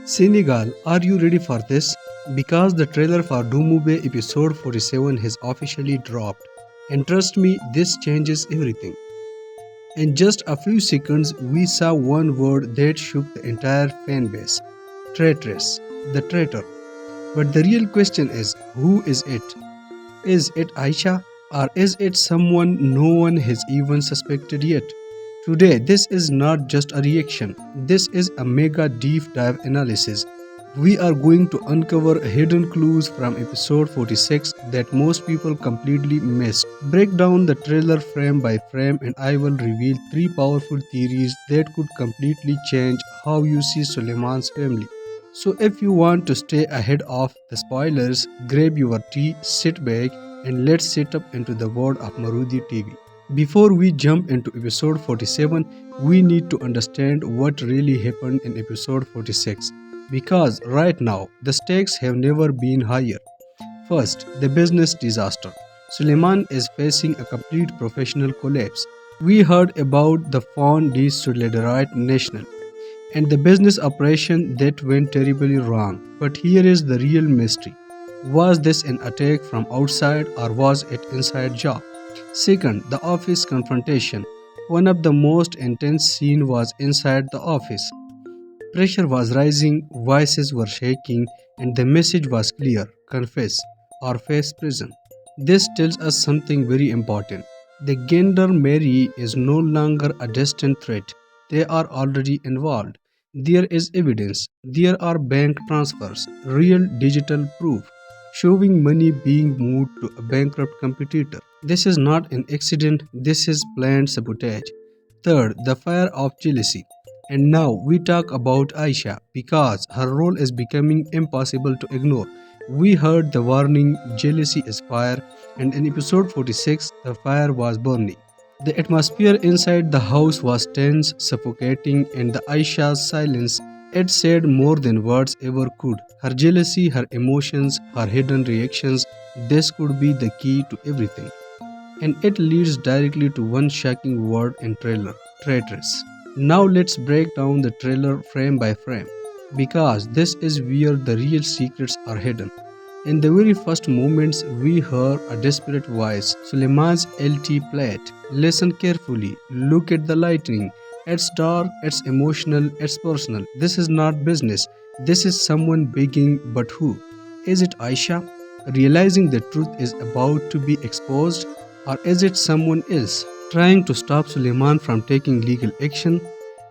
Senegal, are you ready for this? Because the trailer for Doomu Baay episode 47 has officially dropped. And trust me, this changes everything. In just a few seconds, we saw one word that shook the entire fan base: traitress, the traitor. But the real question is, who is it? Is it Aisha? Or is it someone no one has even suspected yet? Today, this is not just a reaction, this is a mega deep dive analysis. We are going to uncover hidden clues from episode 46 that most people completely missed. Break down the trailer frame by frame, and I will reveal three powerful theories that could completely change how you see Suleiman's family. So, if you want to stay ahead of the spoilers, grab your tea, sit back, and let's sit up into the world of Marodi TV. Before we jump into episode 47, we need to understand what really happened in episode 46. Because right now, the stakes have never been higher. First, the business disaster. Suleiman is facing a complete professional collapse. We heard about the Fond de Solidarité National and the business operation that went terribly wrong. But here is the real mystery. Was this an attack from outside or was it inside job? Second, the office confrontation. One of the most intense scenes was inside the office. Pressure was rising, voices were shaking, and the message was clear: confess or face prison. This tells us something very important. The gendarmerie is no longer a distant threat, they are already involved. There is evidence, there are bank transfers, real digital proof, showing money being moved to a bankrupt competitor. This is not an accident, this is planned sabotage. Third, the fire of jealousy. And now we talk about Aisha because her role is becoming impossible to ignore. We heard the warning: jealousy is fire, and in episode 46, the fire was burning. The atmosphere inside the house was tense, suffocating, and the Aisha's silence, it said more than words ever could. Her jealousy, her emotions, her hidden reactions, this could be the key to everything. And it leads directly to one shocking word in trailer: traitress. Now let's break down the trailer frame by frame, because this is where the real secrets are hidden. In the very first moments, we hear a desperate voice: Suleiman's LT plate. Listen carefully, look at the lighting. It's dark, it's emotional, it's personal. This is not business, this is someone begging, but who? Is it Aisha, realizing the truth is about to be exposed? Or is it someone else, trying to stop Suleiman from taking legal action?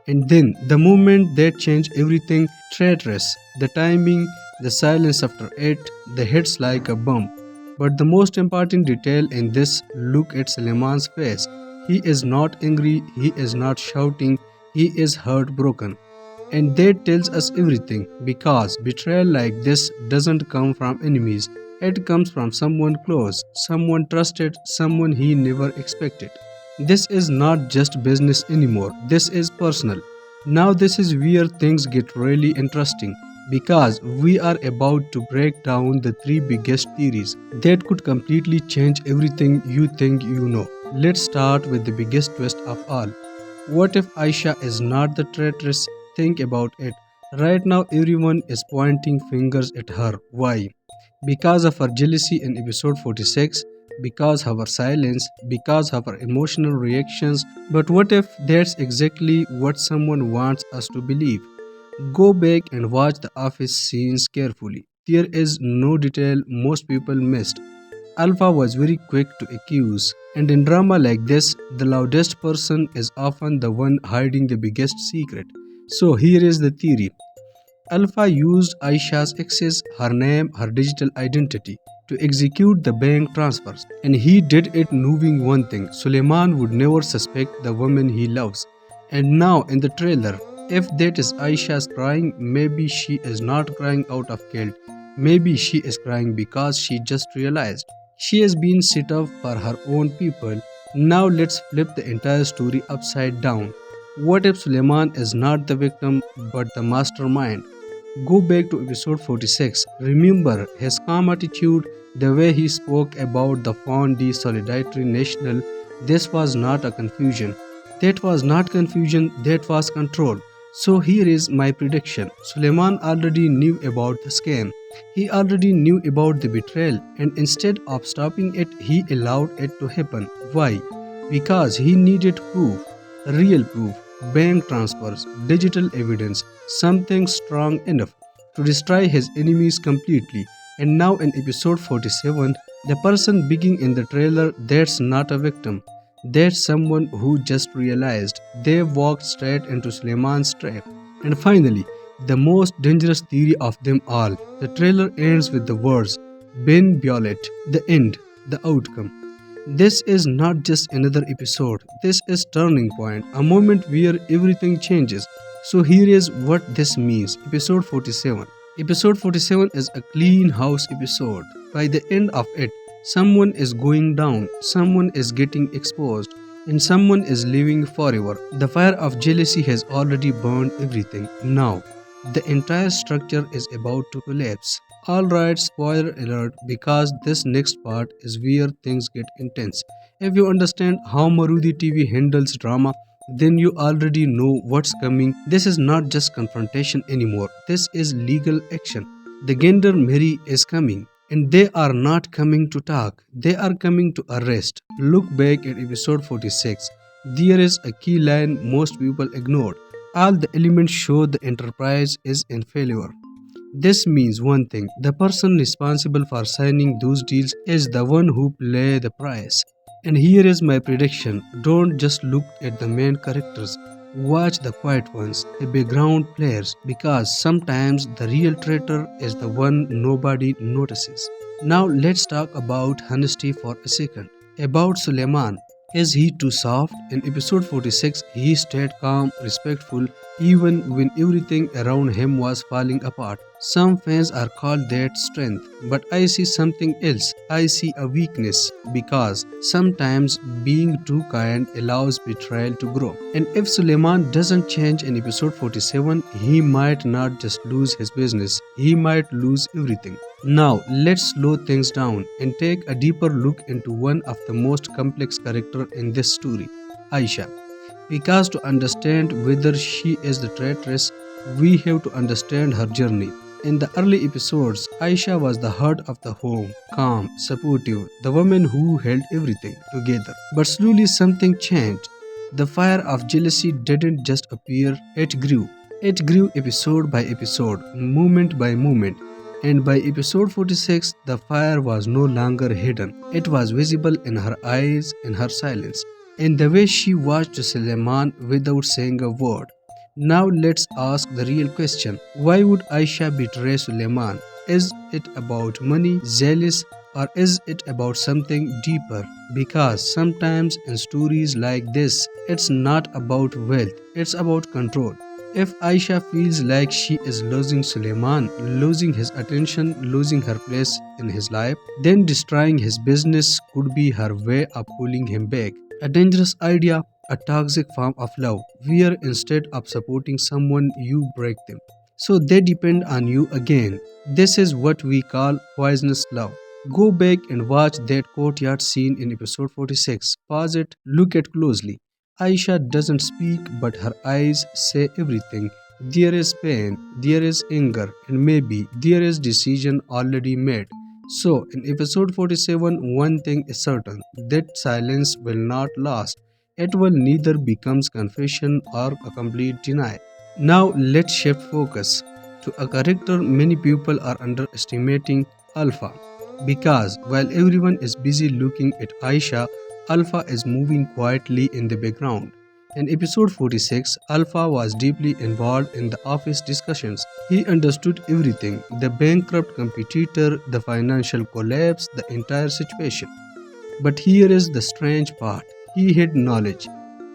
And then, the moment that changed everything: traitress, the timing, the silence after it, the hits like a bomb. But the most important detail in this: look at Suleiman's face. He is not angry, he is not shouting, he is heartbroken. And that tells us everything, because betrayal like this doesn't come from enemies. It comes from someone close, someone trusted, someone he never expected. This is not just business anymore, this is personal. Now, this is where things get really interesting, because we are about to break down the three biggest theories that could completely change everything you think you know. Let's start with the biggest twist of all. What if Aisha is not the traitress? Think about it. Right now, everyone is pointing fingers at her. Why? Because of her jealousy in episode 46, because of her silence, because of her emotional reactions. But what if that's exactly what someone wants us to believe? Go back and watch the office scenes carefully. There is no detail most people missed. Alpha was very quick to accuse, and in drama like this, the loudest person is often the one hiding the biggest secret. So here is the theory. Alpha used Aisha's access, her name, her digital identity, to execute the bank transfers. And he did it knowing one thing: Suleiman would never suspect the woman he loves. And now in the trailer, if that is Aisha's crying, maybe she is not crying out of guilt. Maybe she is crying because she just realized she has been set up for her own people. Now let's flip the entire story upside down. What if Suleiman is not the victim but the mastermind? Go back to episode 46. Remember his calm attitude, the way he spoke about the Fond de Solidarité National. This was not a confusion. That was not confusion, that was control. So here is my prediction. Suleiman already knew about the scam. He already knew about the betrayal, and instead of stopping it, he allowed it to happen. Why? Because he needed proof, real proof, bank transfers, digital evidence, something strong enough to destroy his enemies completely. And now in episode 47, the person begin in the trailer, that's not a victim. That's someone who just realized they walked straight into Suleiman's trap. And finally, the most dangerous theory of them all. The trailer ends with the words, Ben Biolet, the end, the outcome. This is not just another episode. This is turning point, a moment where everything changes. So here is what this means. Episode 47. Episode 47 is a clean house episode. By the end of it, someone is going down, someone is getting exposed, and someone is living forever. The fire of jealousy has already burned everything. Now, the entire structure is about to collapse. Alright, spoiler alert, because this next part is where things get intense. If you understand how Marodi TV handles drama, then you already know what's coming. This is not just confrontation anymore. This is legal action. The gendarmerie is coming. And they are not coming to talk. They are coming to arrest. Look back at episode 46. There is a key line most people ignored. All the elements show the enterprise is in failure. This means one thing, the person responsible for signing those deals is the one who pay the price. And here is my prediction, don't just look at the main characters, watch the quiet ones, the background players, because sometimes the real traitor is the one nobody notices. Now let's talk about honesty for a second. About Suleiman. Is he too soft? In episode 46, he stayed calm, respectful, even when everything around him was falling apart. Some fans are called that strength, but I see something else. I see a weakness, because sometimes being too kind allows betrayal to grow. And if Suleiman doesn't change in episode 47, he might not just lose his business, he might lose everything. Now, let's slow things down and take a deeper look into one of the most complex characters in this story, Aïcha. Because to understand whether she is the traitress, we have to understand her journey. In the early episodes, Aïcha was the heart of the home, calm, supportive, the woman who held everything together. But slowly something changed. The fire of jealousy didn't just appear, it grew. It grew episode by episode, moment by moment. And by episode 46, the fire was no longer hidden. It was visible in her eyes, in her silence, in the way she watched Suleiman without saying a word. Now let's ask the real question. Why would Aïcha betray Suleiman? Is it about money, jealous, or is it about something deeper? Because sometimes in stories like this, it's not about wealth, it's about control. If Aïcha feels like she is losing Suleiman, losing his attention, losing her place in his life, then destroying his business could be her way of pulling him back. A dangerous idea, a toxic form of love, where instead of supporting someone, you break them. So they depend on you again. This is what we call poisonous love. Go back and watch that courtyard scene in episode 46. Pause it, look at closely. Aïcha doesn't speak, but her eyes say everything. There is pain, there is anger, and maybe there is decision already made. So, in episode 47, one thing is certain, that silence will not last. It will neither becomes confession or a complete denial. Now, let's shift focus to a character many people are underestimating, Alpha. Because while everyone is busy looking at Aïcha, Alpha is moving quietly in the background. In episode 46, Alpha was deeply involved in the office discussions. He understood everything, the bankrupt competitor, the financial collapse, the entire situation. But here is the strange part. He had knowledge,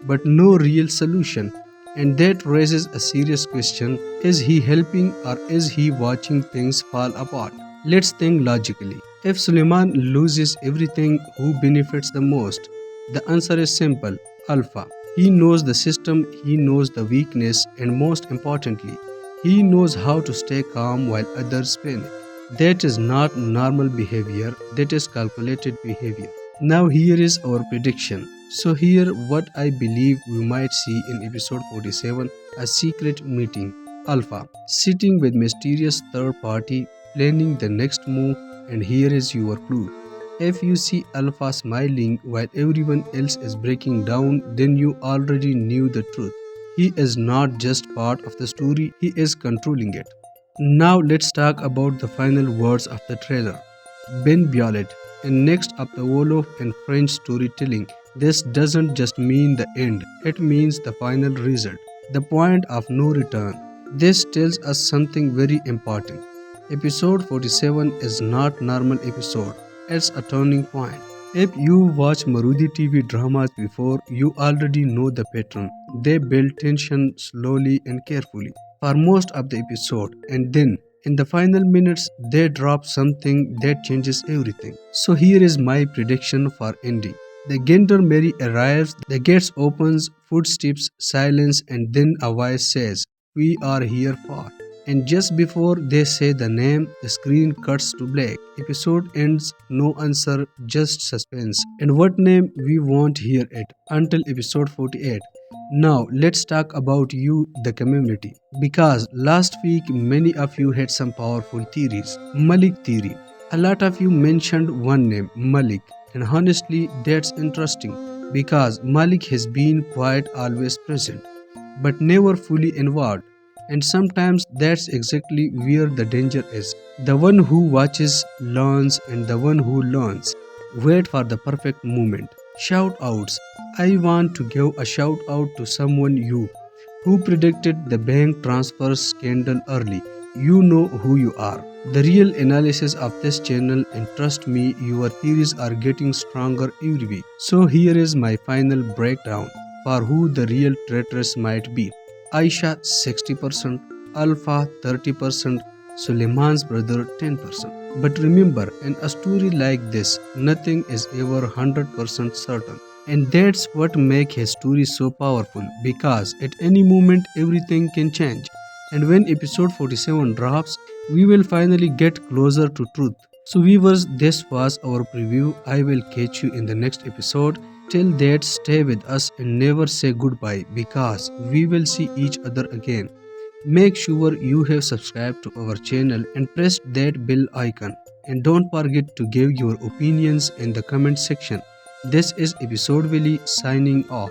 but no real solution. And that raises a serious question. Is he helping or is he watching things fall apart? Let's think logically. If Suleiman loses everything, who benefits the most? The answer is simple, Alpha. He knows the system, he knows the weakness, and most importantly, he knows how to stay calm while others panic. That is not normal behavior, that is calculated behavior. Now here is our prediction. So here what I believe we might see in episode 47, a secret meeting. Alpha sitting with mysterious third party planning the next move, and here is your clue. If you see Alpha smiling while everyone else is breaking down, then you already knew the truth. He is not just part of the story, he is controlling it. Now let's talk about the final words of the trailer. Ben Biolet, and next up the Wolof and French storytelling. This doesn't just mean the end, it means the final result, the point of no return. This tells us something very important. Episode 47 is not normal episode, it's a turning point. If you watch Marodi TV dramas before, you already know the pattern. They build tension slowly and carefully for most of the episode, and then in the final minutes they drop something that changes everything. So here is my prediction for ending. The gendarmerie arrives, the gates opens, footsteps, silence, and then a voice says, "We are here for." And just before they say the name, the screen cuts to black. Episode ends, no answer, just suspense. And what name we won't hear it until episode 48. Now let's talk about you, the community. Because last week many of you had some powerful theories. Malik theory. A lot of you mentioned one name, Malik. And honestly, that's interesting because Malik has been quite always present, but never fully involved. And sometimes that's exactly where the danger is. The one who watches learns, and the one who learns wait for the perfect moment. Shout outs. I want to give a shout out to someone you who predicted the bank transfer scandal early. You know who you are. The real analysis of this channel, and trust me, your theories are getting stronger every week. So here is my final breakdown for who the real traitress might be. Aisha 60%, Alpha 30%, Suleiman's brother 10%. But remember, in a story like this, nothing is ever 100% certain. And that's what makes his story so powerful, because at any moment everything can change. And when episode 47 drops, we will finally get closer to truth. So viewers, this was our preview. I will catch you in the next episode. Till that, stay with us and never say goodbye, because we will see each other again. Make sure you have subscribed to our channel and pressed that bell icon. And don't forget to give your opinions in the comment section. This is episode Willy signing off.